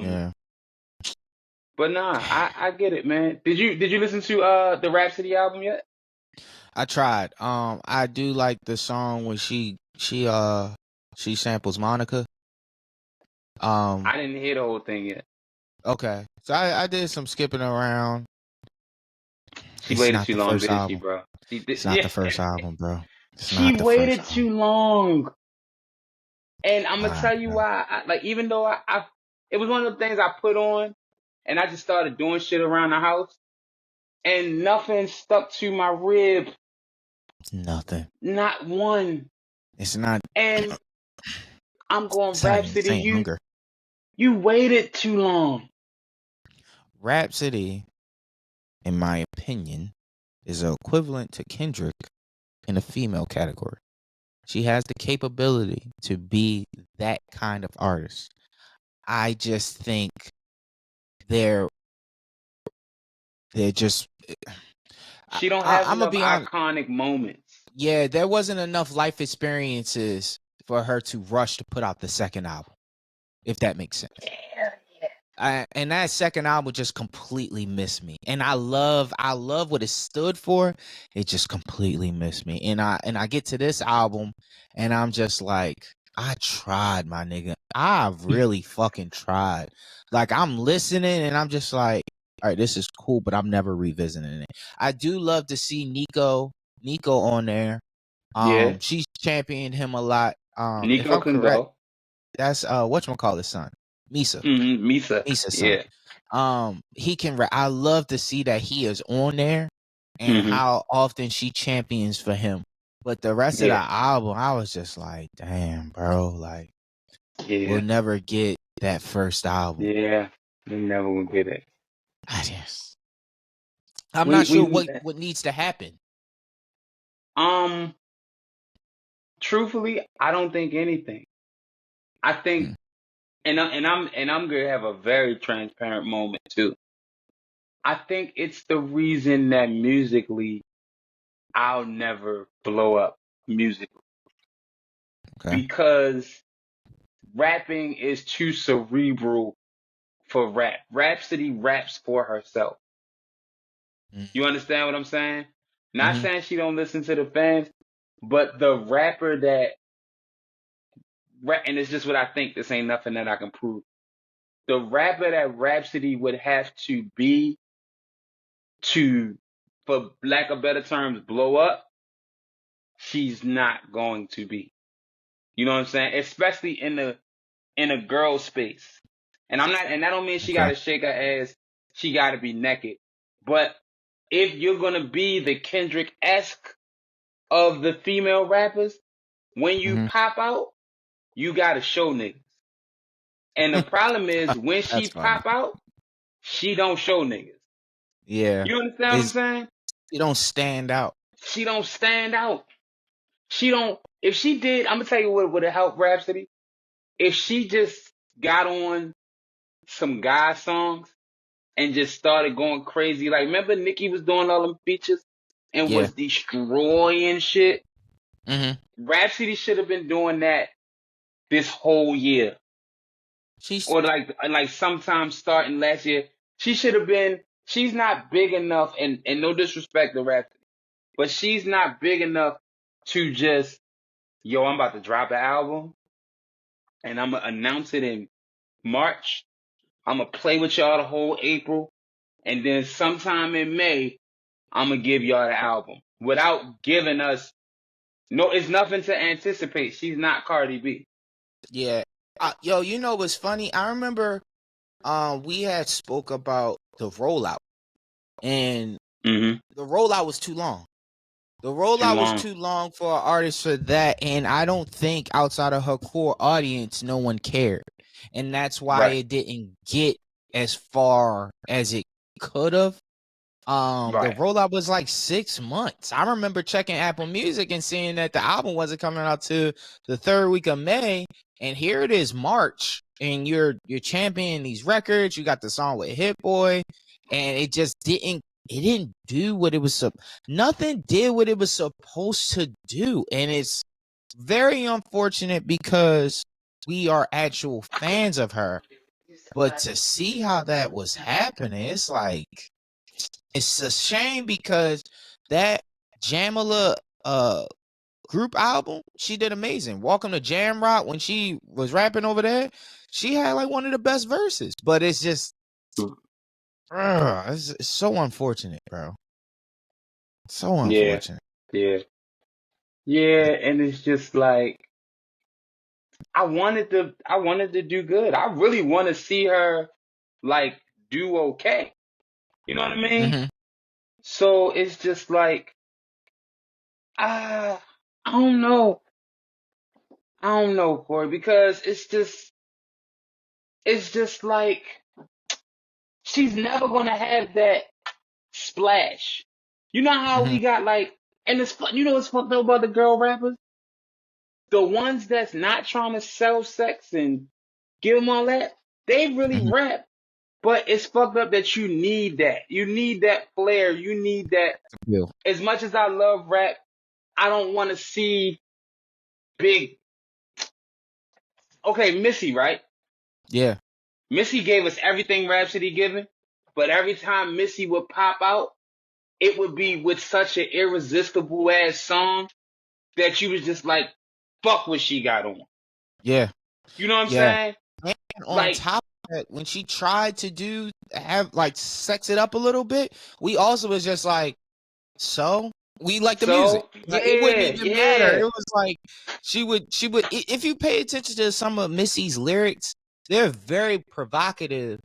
Yeah. But nah, I get it, man. Did you listen to the Rapsody album yet? I tried. I do like the song when she samples Monica. I didn't hear the whole thing yet. Okay. So I did some skipping around. She It's waited not too the long, first didn't she, album. bro? She did, It's not the first album, bro. It's She not the first waited album. too long. And I'm gonna Alright, tell you bro. why. Like, even though it was one of the things I put on, and I just started doing shit around the house, and nothing stuck to my rib. Nothing. Not one. It's not. And I'm going, It's not even Rapsody, saying hunger. you waited too long. Rapsody, in my opinion, is equivalent to Kendrick in a female category. She has the capability to be that kind of artist. I just think they're just. She don't have I'm gonna enough be honest. iconic moments. Yeah, there wasn't enough life experiences for her to rush to put out the second album, if that makes sense. And that second album just completely missed me. And I love what it stood for. It just completely missed me. And I get to this album and I'm just like, I tried, my nigga. I really fucking tried. Like, I'm listening and I'm just like, all right, this is cool, but I'm never revisiting it. I do love to see Nico on there. Yeah. She's championed him a lot. If Nico I'm can correct, go. that's whatchamacallit's son, Misa. Misa. son. Yeah. He can I love to see that he is on there and how often she champions for him. But the rest of the album, I was just like, damn, bro, like, we'll never get that first album. Yeah, we never will get it. I'm not sure what needs to happen. Truthfully, I don't think anything. I think, and I'm gonna have a very transparent moment too. I think it's the reason that musically, I'll never blow up musically. Okay. Because rapping is too cerebral for rap. Rapsody raps for herself. You understand what I'm saying? Not saying she don't listen to the fans, but the rapper that and it's just what I think. This ain't nothing that I can prove. The rapper that Rapsody would have to be to, for lack of better terms, blow up, she's not going to be. You know what I'm saying? Especially in a girl space. And that don't mean she gotta shake her ass, she gotta be naked. But if you're gonna be the Kendrick-esque of the female rappers, when you pop out, you gotta show niggas. And the problem is, when she pop out, she don't show niggas. Yeah. You understand what I'm saying? She don't stand out. She don't stand out. She don't. If she did, I'm gonna tell you what would have helped Rapsody. If she just got on some guy songs and just started going crazy. Like, remember Nicki was doing all them features and was destroying shit? Rapsody should have been doing that this whole year. Or like sometime starting last year. She should have been. She's not big enough, and no disrespect to Rapsody, but she's not big enough to just, yo, I'm about to drop an album and I'm gonna announce it in March. I'm gonna play with y'all the whole April, and then sometime in May, I'm gonna give y'all the album without giving us. No, it's nothing to anticipate. She's not Cardi B. Yeah. Yo, you know what's funny? I remember we had spoke about the rollout, and the rollout was too long. The rollout was too long for an artist for that, and I don't think outside of her core audience, no one cared, and that's why it didn't get as far as it could have. The rollout was like 6 months. I remember checking Apple Music and seeing that the album wasn't coming out to the third week of May, and here it is March, and you're championing these records. You got the song with Hit Boy, and it just didn't do what it was nothing did what it was supposed to do, and it's very unfortunate because we are actual fans of her, But to see how that was happening, it's like, it's a shame because that Jamila group album, she did amazing. Welcome to Jam Rock, when she was rapping over there, she had like one of the best verses. But it's just, it's so unfortunate, bro. So unfortunate. Yeah. And it's just like, I wanted to do good. I really want to see her like do okay. You know what I mean? Mm-hmm. So it's just like, I don't know. I don't know, Corey, because it's just like, she's never gonna have that splash. You know how Mm-hmm. we got like, and it's fun. You know what's fucked up about the girl rappers? The ones that's not trying to sell sex and give them all that, they really Mm-hmm. rap. But it's fucked up that you need that. You need that flair. You need that. Yeah. As much as I love rap, I don't want to see big. Okay, Missy, right? Yeah. Missy gave us everything Rapsody given, but every time Missy would pop out, it would be with such an irresistible ass song that you was just like, fuck what she got on. Yeah. You know what I'm Yeah. saying? And on Like, top of that, when she tried to have like sex it up a little bit, we also was just like, so we like the music. so Like, it wouldn't even matter. It yeah. was like she would if you pay attention to some of Missy's lyrics, they're very provocative,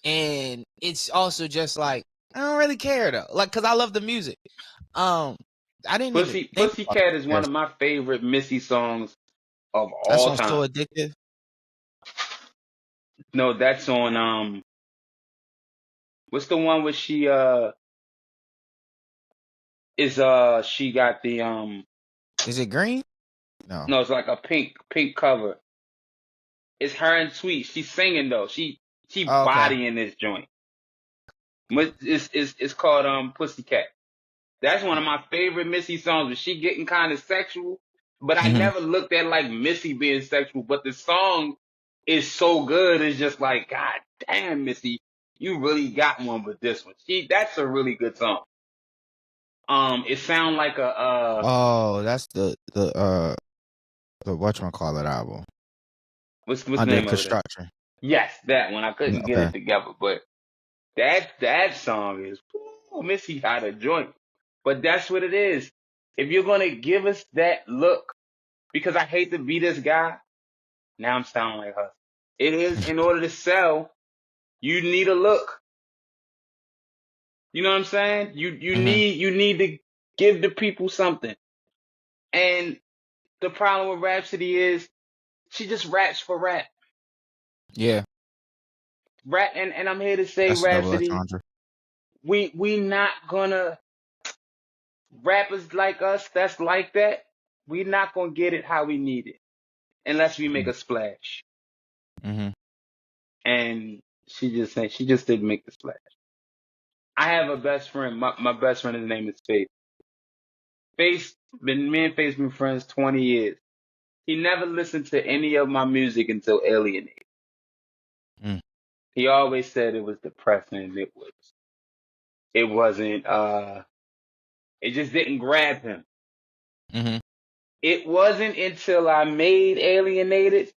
and it's also just like, I don't really care though. Like, cause I love the music. I didn't even think about Pussycat is one that. of my favorite Missy songs of That all song's so time. addictive. No, that's on what's the one where she she got the Is it green? No. no, it's like a pink cover. It's her and Sweet. She's singing though. She Oh, okay. bodying this joint. It's called Pussycat. That's one of my favorite Missy songs. But she getting kind of sexual, but I Mm-hmm. never looked at like Missy being sexual. But the song is so good. It's just like, God damn, Missy, you really got one with this one. That's a really good song. It sound like a Oh, that's the whatchamacallit album. what's the Under name of it? Construction. Yes, that one. I couldn't get Okay. it together, but that song is, ooh, Missy had a joint. But that's what it is. If you're gonna give us that look, because I hate to be this guy, now I'm sounding like her. It is, in order to sell, you need a look. You know what I'm saying? You Mm-hmm. need to give the people something. And the problem with Rhapsody is she just raps for rap. Yeah, Rap, and I'm here to say, that's a double Rhapsody, entendre. we not gonna, rappers like us that's like that, we not gonna get it how we need it unless we make a splash. Mm-hmm. And she just didn't make the splash. I have a best friend. My best friend, his name is Faith. Me and Faith been friends 20 years. He never listened to any of my music until Alienated. Mm. He always said it was depressing. It wasn't, it just didn't grab him. Mm-hmm. It wasn't until I made Alienated,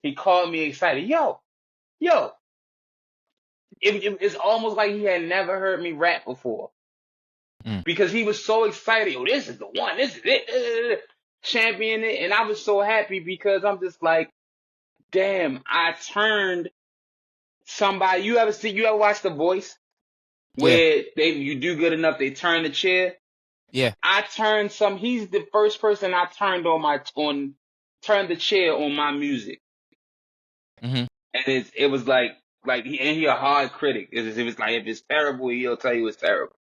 he called me excited. Yo, it's almost like he had never heard me rap before. Mm. Because he was so excited. Oh, this is the one. This is it. Champion it. And I was so happy because I'm just like, damn, I turned somebody. You ever watch The Voice? Yeah, Where you do good enough, they turn the chair. yeah. He's the first person I turned turned the chair on my music. Mm-hmm. And it was like he a hard critic. It was like, if it's terrible, he'll tell you it's terrible.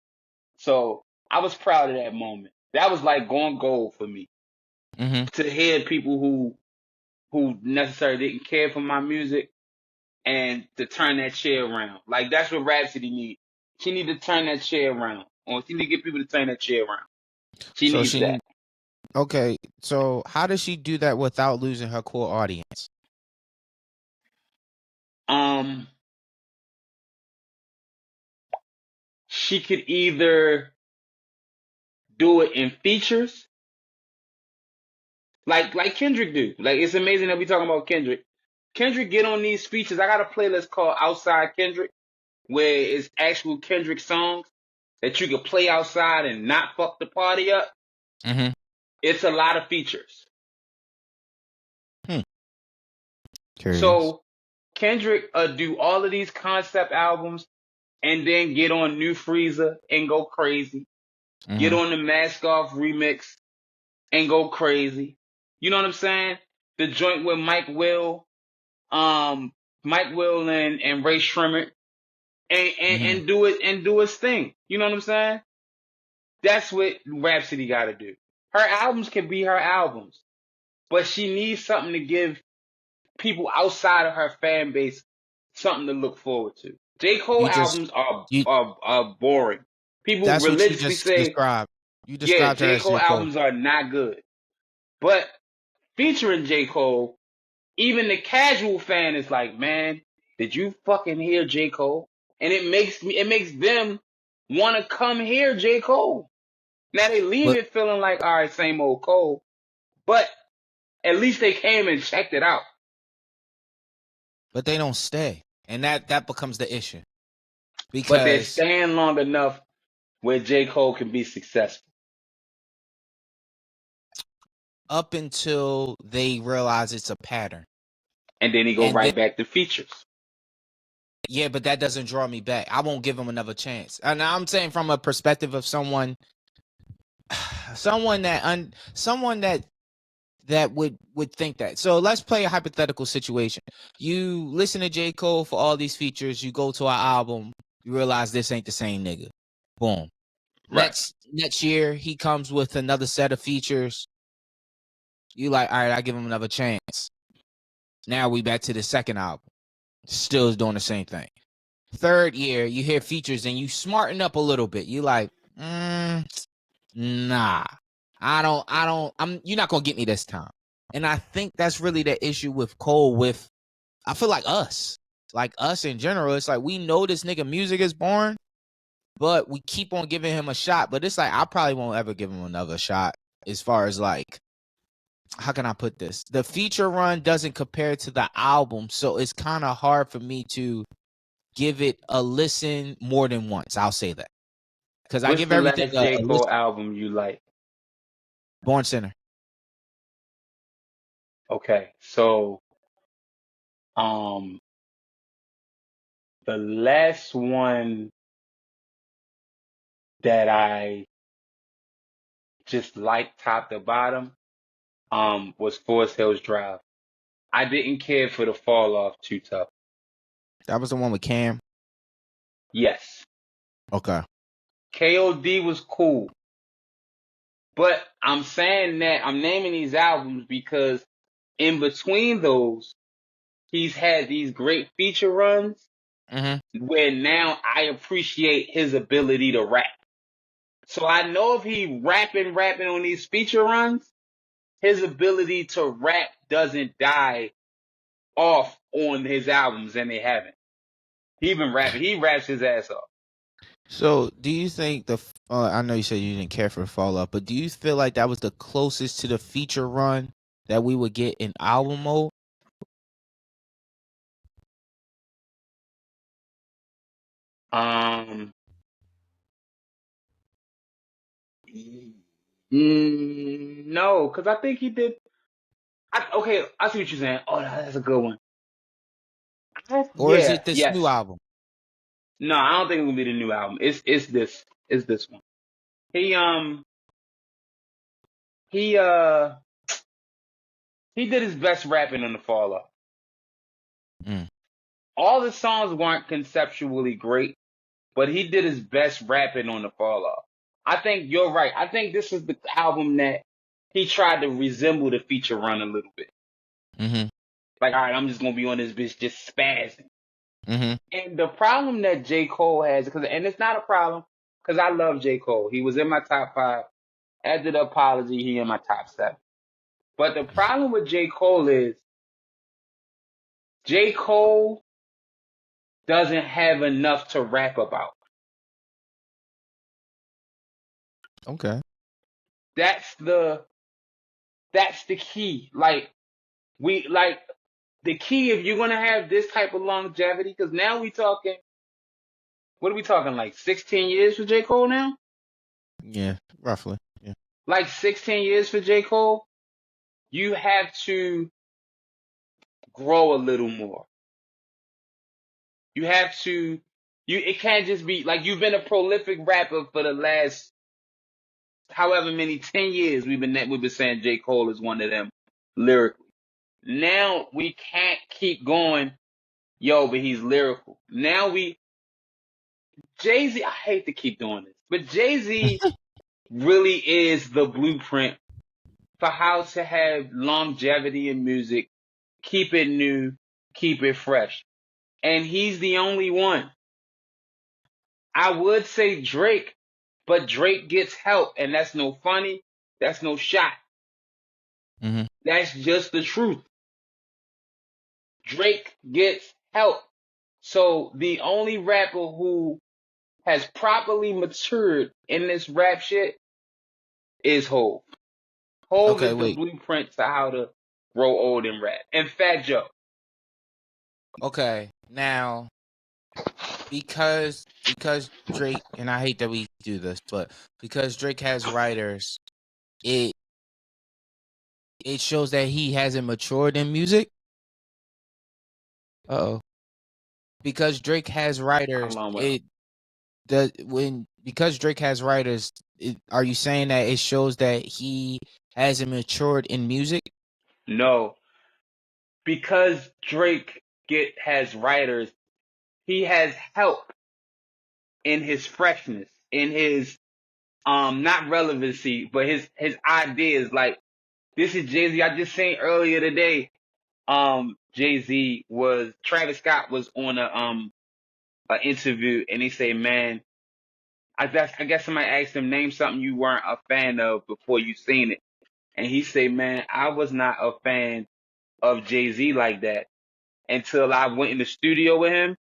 So I was proud of that moment. That was like going gold for me. Mm-hmm. To hear people who necessarily didn't care for my music and to turn that chair around. Like, that's what Rhapsody needs. She need to turn that chair around. Or she need to get people to turn that chair around. She So needs that. okay. So how does she do that without losing her core audience? She could either do it in features, like Kendrick do. Like, it's amazing that we talking about Kendrick. Kendrick get on these features. I got a playlist called Outside Kendrick, where it's actual Kendrick songs that you could play outside and not fuck the party up. Mm-hmm. It's a lot of features. Curious. So Kendrick do all of these concept albums and then get on New Freezer and go crazy. Mm-hmm. Get on the Mask Off remix and go crazy. You know what I'm saying? The joint with Mike Will and Ray Shrimmer and do his thing. You know what I'm saying? That's what Rapsody got to do. Her albums can be her albums, but she needs something to give people outside of her fan base something to look forward to. J. Cole albums are boring. People religiously say, described. You described J. Cole albums are not good. But featuring J. Cole, even the casual fan is like, man, did you fucking hear J. Cole? And it makes them want to come hear J. Cole. Now they leave it feeling like, all right, same old Cole, but at least they came and checked it out. But they don't stay, and that becomes the issue. But they're staying long enough where J. Cole can be successful. Up until they realize it's a pattern. And then he go back to features. Yeah, but that doesn't draw me back. I won't give him another chance. And I'm saying from a perspective of someone that would think that. So let's play a hypothetical situation. You listen to J. Cole for all these features. You go to our album. You realize this ain't the same nigga. Boom. Right. Next year, he comes with another set of features. You like, all right, I give him another chance. Now we back to the second album. Still is doing the same thing. Third year, you hear features and you smarten up a little bit. You like, nah, you're not gonna get me this time. And I think that's really the issue with Cole. I feel like us in general. It's like we know this nigga music is boring, but we keep on giving him a shot. But it's like I probably won't ever give him another shot. As far as like, how can I put this? The feature run doesn't compare to the album, so it's kind of hard for me to give it a listen more than once. I'll say that because I give everything the last J. Cole album you like? Born Sinner. Okay, so the last one that I just liked top to bottom was Forest Hills Drive. I didn't care for the fall off too tough. That was the one with Cam? Yes. Okay. KOD was cool. But I'm saying that I'm naming these albums because in between those, he's had these great feature runs where now I appreciate his ability to rap. So I know if he rapping on these feature runs, his ability to rap doesn't die off on his albums, and they haven't. He been rapping. He raps his ass off. So do you think I know you said you didn't care for the fall off, but do you feel like that was the closest to the feature run that we would get in album mode? No, because I think he did. Okay, I see what you're saying. Oh, that's a good one. Or is it this new album? No, I don't think it's gonna be the new album. It's this one. He did his best rapping on the fall off. All the songs weren't conceptually great, but he did his best rapping on the fall off. I think you're right. I think this is the album that he tried to resemble the feature run a little bit. Like, all right, I'm just gonna be on this bitch just spazzing. And the problem that J. Cole has, and it's not a problem, because I love J. Cole. He was in my top 5. After the apology, he in my top 7. But the problem with J. Cole is J. Cole doesn't have enough to rap about. Okay. That's the key. Like the key if you're gonna have this type of longevity, because now we talking, what are we talking, like 16 years for J. Cole now? Yeah, roughly. Yeah. Like 16 years for J. Cole, you have to grow a little more. You have to, it can't just be like you've been a prolific rapper for the last however many 10 years we've been saying J. Cole is one of them lyrically. Now we can't keep going, but he's lyrical. Now Jay-Z, I hate to keep doing this, but Jay-Z really is the blueprint for how to have longevity in music, keep it new, keep it fresh. And he's the only one. I would say Drake, but Drake gets help, and that's no funny, that's no shot. Mm-hmm. That's just the truth. Drake gets help. So the only rapper who has properly matured in this rap shit is Hov. Hov is the blueprint to how to grow old in rap. And Fat Joe. Okay, now because Drake, and I hate that we do this, but because Drake has writers, it shows that he hasn't matured in music. Because Drake has writers, because Drake has writers, are you saying that it shows that he hasn't matured in music? No. Because Drake has writers, he has help in his freshness, in his not relevancy, but his ideas. Like, this is Jay-Z. I just seen earlier today, Jay-Z Travis Scott was on an interview, and he said, man, I guess somebody asked him, name something you weren't a fan of before you seen it. And he said, man, I was not a fan of Jay-Z like that until I went in the studio with him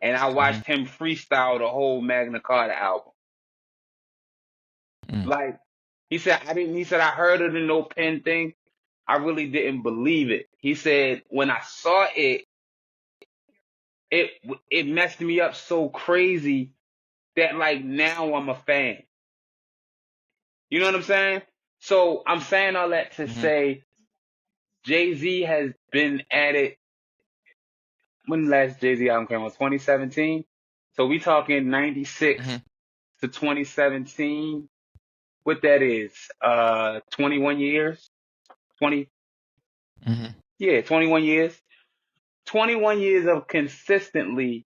and I watched him freestyle the whole Magna Carta album. Like, he said, I heard of the no pen thing. I really didn't believe it. He said, when I saw it, it messed me up so crazy that, like, now I'm a fan. You know what I'm saying? So I'm saying all that to say Jay-Z has been at it. When the last Jay-Z album came out? 2017? So we talking 96 to 2017. What that is? 21 years? 20? Yeah, 21 years. 21 years of consistently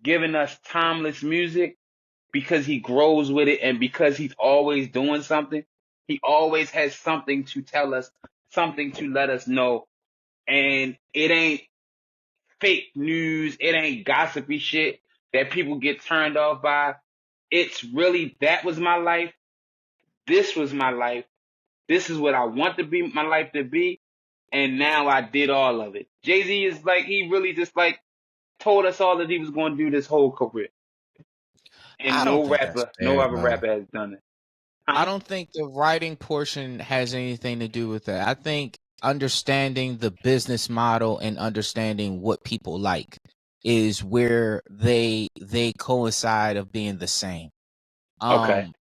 giving us timeless music because he grows with it and because he's always doing something. He always has something to tell us, something to let us know. And it ain't fake news. It ain't gossipy shit that people get turned off by. It's really, that was my life. This was my life. This is what I want to be my life to be. And now I did all of it. Jay-Z is like, he really just like told us all that he was going to do this whole career. And no other rapper has done it. I don't think the writing portion has anything to do with that. I think understanding the business model and understanding what people like is where they coincide of being the same. Okay.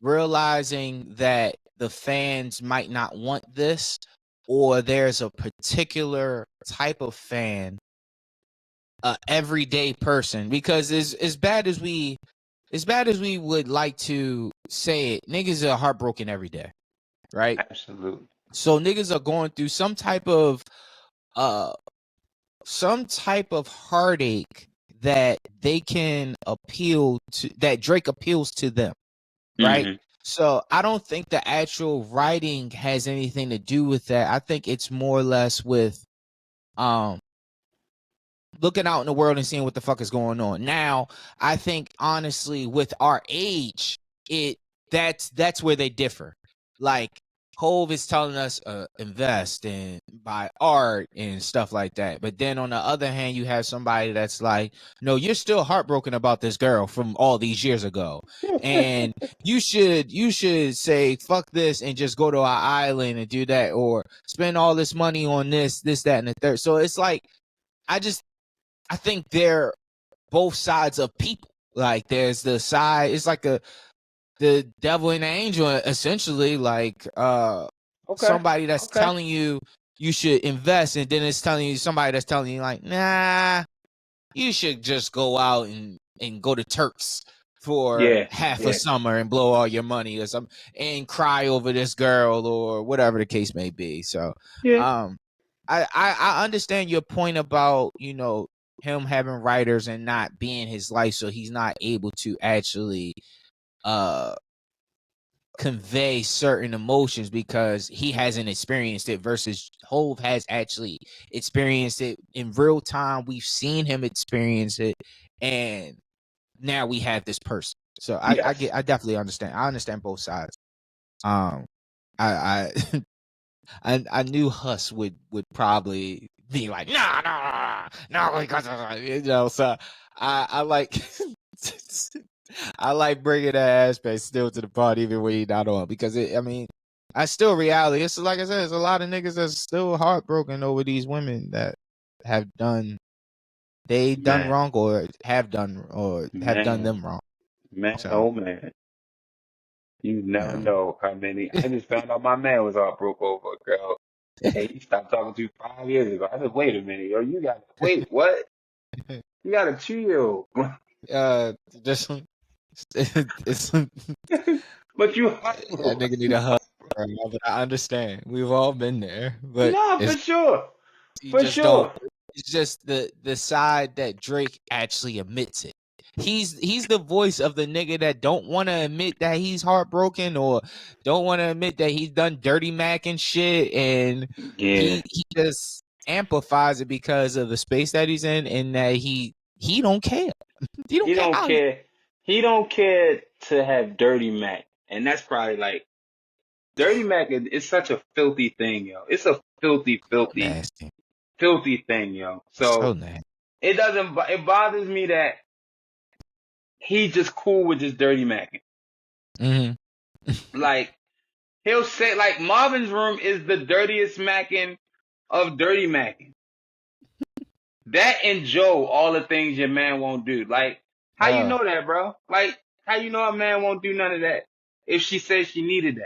Realizing that the fans might not want this, or there's a particular type of fan, everyday person, because as bad as we would like to say it, niggas are heartbroken every day, right? Absolutely. So niggas are going through some type of heartache that they can appeal to, that Drake appeals to them, right? So I don't think the actual writing has anything to do with that. I think it's more or less with looking out in the world and seeing what the fuck is going on. Now, I think honestly, with our age, that's where they differ. Like, Hove is telling us invest and buy art and stuff like that. But then on the other hand, you have somebody that's like, no, you're still heartbroken about this girl from all these years ago. And you should say, fuck this and just go to our island and do that, or spend all this money on this, that, and the third. So it's like, I think they're both sides of people. Like there's the side, it's like the devil and the angel, essentially, like somebody that's telling you should invest, and then it's telling you somebody that's telling you like, nah, you should just go out and go to Turks for half a summer and blow all your money or something and cry over this girl or whatever the case may be. So I understand your point about, you know, him having writers and not being his life, so he's not able to actually convey certain emotions because he hasn't experienced it, versus Hove has actually experienced it in real time. We've seen him experience it, and now we have this person. So I definitely understand. I understand both sides. I I knew Huss would probably be like, no, because you know. So I like I like bringing that aspect still to the party even when he's not on, because I still reality. It's like I said, there's a lot of niggas that's still heartbroken over these women that have done wrong or have done them wrong. Man, so, oh man. You never know how many. I just found out my man was heartbroken over a girl. Hey, he stopped talking to you 5 years ago. I said, wait a minute, yo, wait, what? You got a 2-year-old. Just but you that nigga need a hug. But I understand. We've all been there. But no, for sure. For sure. It's just the side that Drake actually admits it. He's the voice of the nigga that don't want to admit that he's heartbroken, or don't want to admit that he's done dirty Mac and shit, and he just amplifies it because of the space that he's in, and that he don't care. he don't care. He don't care to have dirty Mac, and that's probably like dirty Mac is such a filthy thing, yo. It's a filthy thing, yo. So it bothers me that he's just cool with just dirty Macking. Mm-hmm. Like, he'll say, like, Marvin's Room is the dirtiest Macking of dirty Macking. That and Joe, all the things your man won't do. Like, how you know that, bro? Like, how you know a man won't do none of that if she says she needed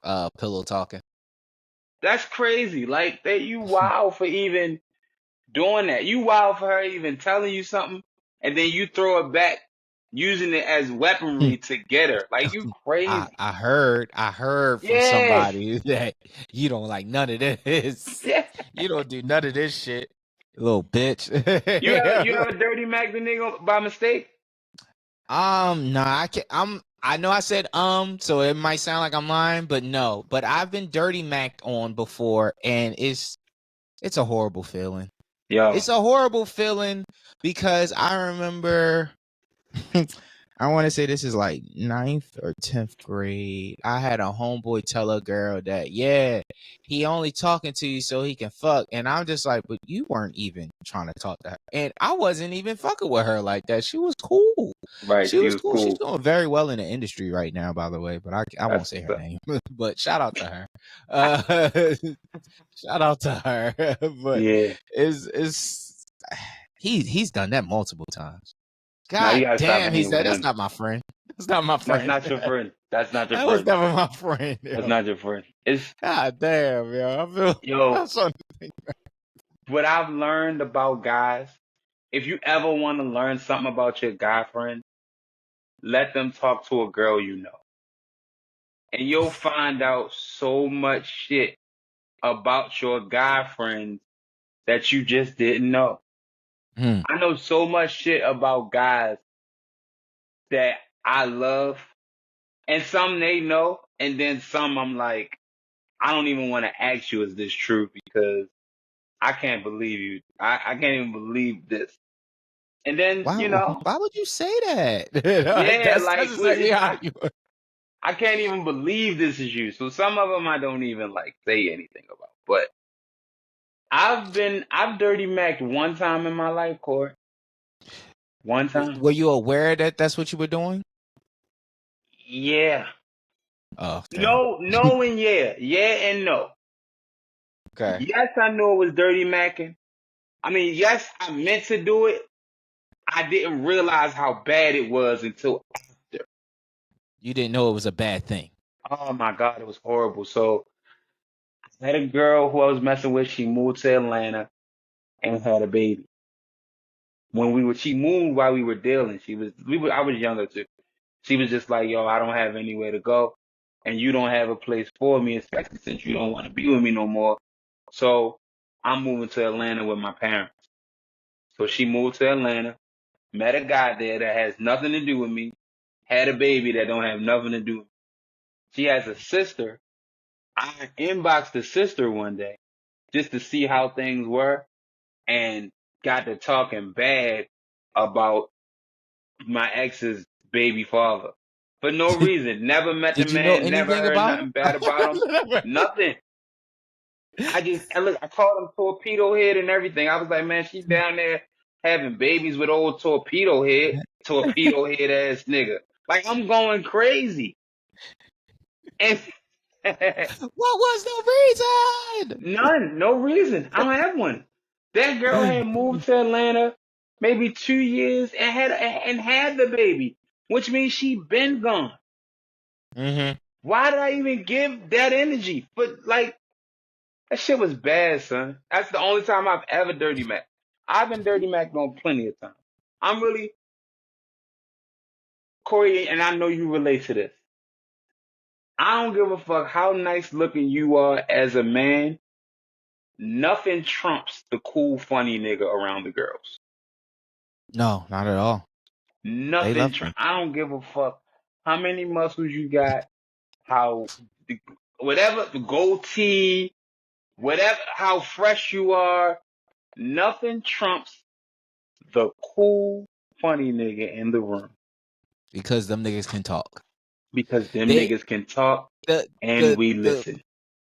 that? Pillow talking. That's crazy. Like, that you wild for even doing that. You wild for her even telling you something, and then you throw it back using it as weaponry to get her. Like, you crazy. I heard from somebody that you don't like none of this. Yeah. You don't do none of this shit, you little bitch. you ever dirty Mac the nigga by mistake? No, I can't. I know I said so it might sound like I'm lying, but no. But I've been dirty Mac on before, and it's a horrible feeling. Yeah, it's a horrible feeling because I remember. I want to say this is like 9th or 10th grade. I had a homeboy tell a girl that, he only talking to you so he can fuck. And I'm just like, but you weren't even trying to talk to her. And I wasn't even fucking with her like that. She was cool. Right. She was cool. She's doing very well in the industry right now, by the way. But I won't say her name. But shout out to her. Shout out to her. But he's done that multiple times. God damn, he said, that's not my friend. That's not my friend. That's not your friend. That's not your friend. That was never my friend. Yo. That's not your friend. It's God damn, yo. What I've learned about guys, if you ever want to learn something about your guy friend, let them talk to a girl you know. And you'll find out so much shit about your guy friends that you just didn't know. I know so much shit about guys that I love, and some they know, and then some I'm like, I don't even want to ask you, is this true? Because I can't believe you. I can't even believe this. And then, why would you say that? Yeah, that's like, exactly how you are. I can't even believe this is you. So some of them I don't even like say anything about. But I've dirty Mac'd one time in my life, Corey. One time. Were you aware that that's what you were doing? Yeah. Oh, No, no, and yeah. Yeah and no. okay. Yes, I knew it was dirty Mac'ing. I mean, yes, I meant to do it. I didn't realize how bad it was until after. You didn't know it was a bad thing. Oh my God, it was horrible. So I had a girl who I was messing with. She moved to Atlanta and had a baby. She moved while we were dealing. I was younger too. She was just like, yo, I don't have anywhere to go, and you don't have a place for me, especially since you don't want to be with me no more. So I'm moving to Atlanta with my parents. So she moved to Atlanta, met a guy there that has nothing to do with me, had a baby that don't have nothing to do with me. She has a sister. I inboxed the sister one day just to see how things were and got to talking bad about my ex's baby father. For no reason. Never met the Did you know man, never anything heard about nothing him? bad about him. Nothing. I called him torpedo head and everything. I was like, man, she down there having babies with old torpedo head ass nigga. Like, I'm going crazy. And What was the reason? none, no reason. I don't have one. That girl had moved to Atlanta maybe 2 years and had the baby, which means she been gone. Mm-hmm. Why did I even give that energy? But like, that shit was bad, son. That's the only time I've ever dirty Mac. I've been dirty Mac on plenty of times. I'm really, Corey, and I know you relate to this. I don't give a fuck how nice looking you are as a man. Nothing trumps the cool, funny nigga around the girls. No, not at all. They Nothing love me. trumps. I don't give a fuck how many muscles you got, how, whatever, the goatee, whatever, how fresh you are. Nothing trumps the cool, funny nigga in the room. Because them niggas can talk. Because them niggas can talk and we listen.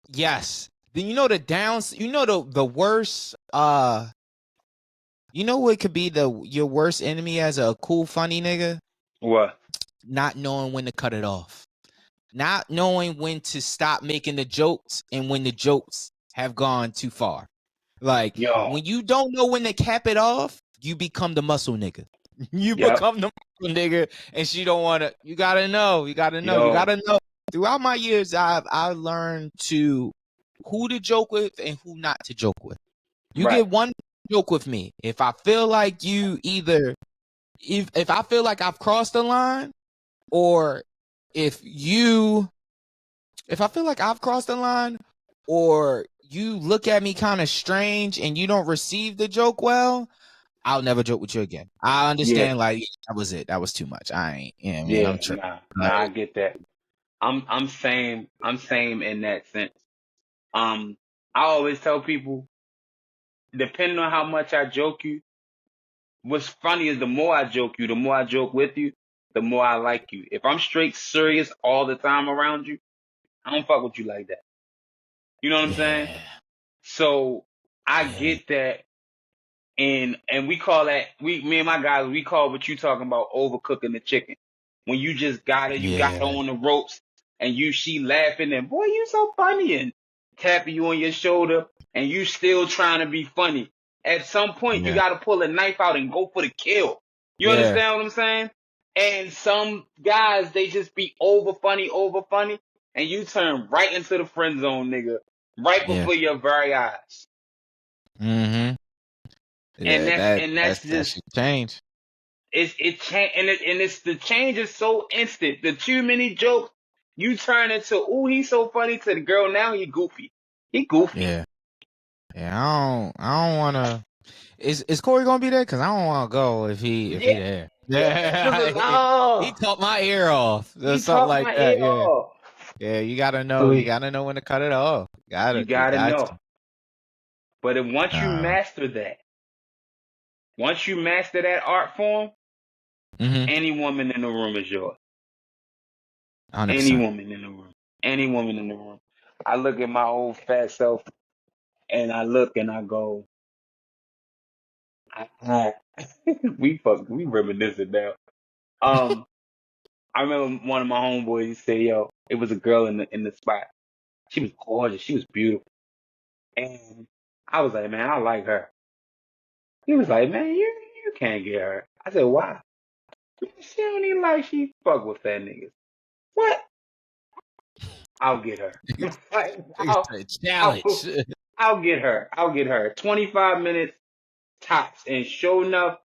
Yes. Then you know the downs. You know the worst. You know what could be your worst enemy as a cool, funny nigga? What? Not knowing when to cut it off. Not knowing when to stop making the jokes and when the jokes have gone too far. Like, when you don't know when to cap it off, you become the muscle nigga. You become the muscle nigga, and she don't want to. You gotta know. You gotta know. Throughout my years, I learned to who to joke with and who not to joke with. You get one joke with me if I feel like if I feel like I've crossed the line, or if I feel like I've crossed the line, or you look at me kind of strange and you don't receive the joke well, I'll never joke with you again. I understand, like, that was it. That was too much. I ain't, I'm tripping. I get that. I'm same in that sense. I always tell people, depending on how much I joke you, what's funny is the more I joke you, the more I joke with you, the more I like you. If I'm straight serious all the time around you, I don't fuck with you like that. You know what I'm saying? So I get that, and we call that, me and my guys, we call what you talking about overcooking the chicken. When you just got it, you got her on the ropes, and she laughing and, boy, you so funny, and tapping you on your shoulder, and you still trying to be funny. At some point, you got to pull a knife out and go for the kill. You understand what I'm saying? And some guys, they just be over funny, and you turn right into the friend zone, nigga, right before your very eyes. Mm-hmm. And that's just, that should change. It change, and it's the change is so instant. The too many jokes, you turn into, ooh, he's so funny, to the girl, now he goofy. He goofy. Yeah. I don't want to. Is Corey gonna be there? Cause I don't want to go if he there. He taught my ear off. Something like that. Yeah. You gotta know. You gotta know when to cut it off. You gotta know. But once you master that, art form, any woman in the room is yours. Any 100%. woman in the room. Any woman in the room. I look at my old fat self and I look and I go, we reminiscing now. I remember one of my homeboys, he said, yo, it was a girl in the spot. She was gorgeous. She was beautiful. And I was like, man, I like her. He was like, man, you can't get her. I said, why? She don't even like she fuck with fat niggas. What? I'll get her. Challenge. I'll get her. I'll get her. 25 minutes tops. And sure enough,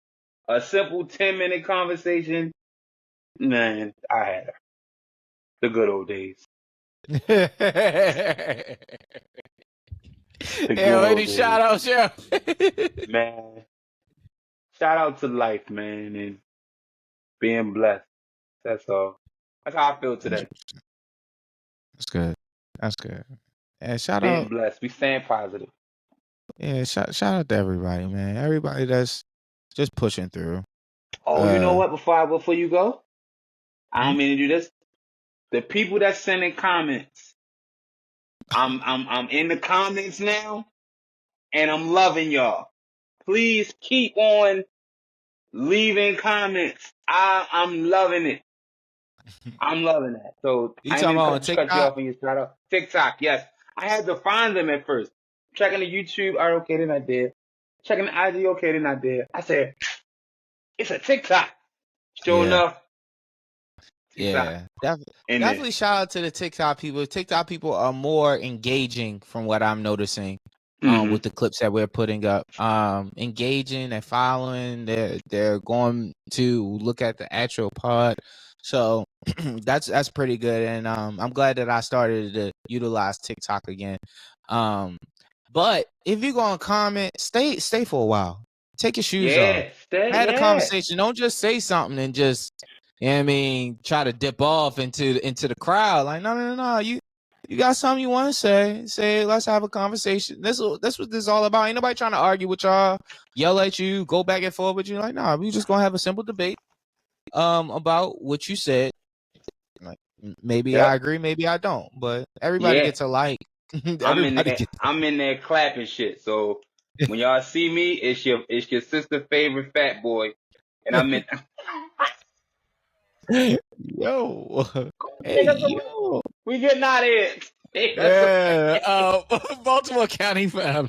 a simple 10-minute conversation, man, I had her. The good old days. Shout out, show. Man, shout out to life, man, and being blessed. That's all. That's how I feel today. That's good. That's good. And shout being out. Blessed. We staying positive. Yeah, shout out to everybody, man. Everybody that's just pushing through. Oh, you know what? Before you go, I don't mean to do this. The people that sending comments, I'm in the comments now, and I'm loving y'all. Please keep on leaving comments. I'm loving it. I'm loving that. So you talking about TikTok? Cut you off and you start off. TikTok, yes. I had to find them at first. Checking the YouTube, okay, then I did. Checking the IG, okay, then I did. I said, it's a TikTok. Sure enough. TikTok. Yeah, definitely shout out to the TikTok people. TikTok people are more engaging from what I'm noticing with the clips that we're putting up. Engaging and following. They're going to look at the actual pod. So that's pretty good. And I'm glad that I started to utilize TikTok again. But if you're gonna comment, stay for a while. Take your shoes off. Have a conversation. Don't just say something and just, you know what I mean, try to dip off into the crowd. Like, no. You got something you want to say. Say, let's have a conversation. That's what this is all about. Ain't nobody trying to argue with y'all, yell at you, go back and forth with you. Like, nah, we just gonna have a simple debate about what you said. Like, maybe I agree, maybe I don't. But everybody gets a like. I'm in there clapping shit. So when y'all see me, it's your sister's favorite fat boy, and I'm in. Yo, hey, yo, we getting out of here. Yeah, Baltimore County Forever.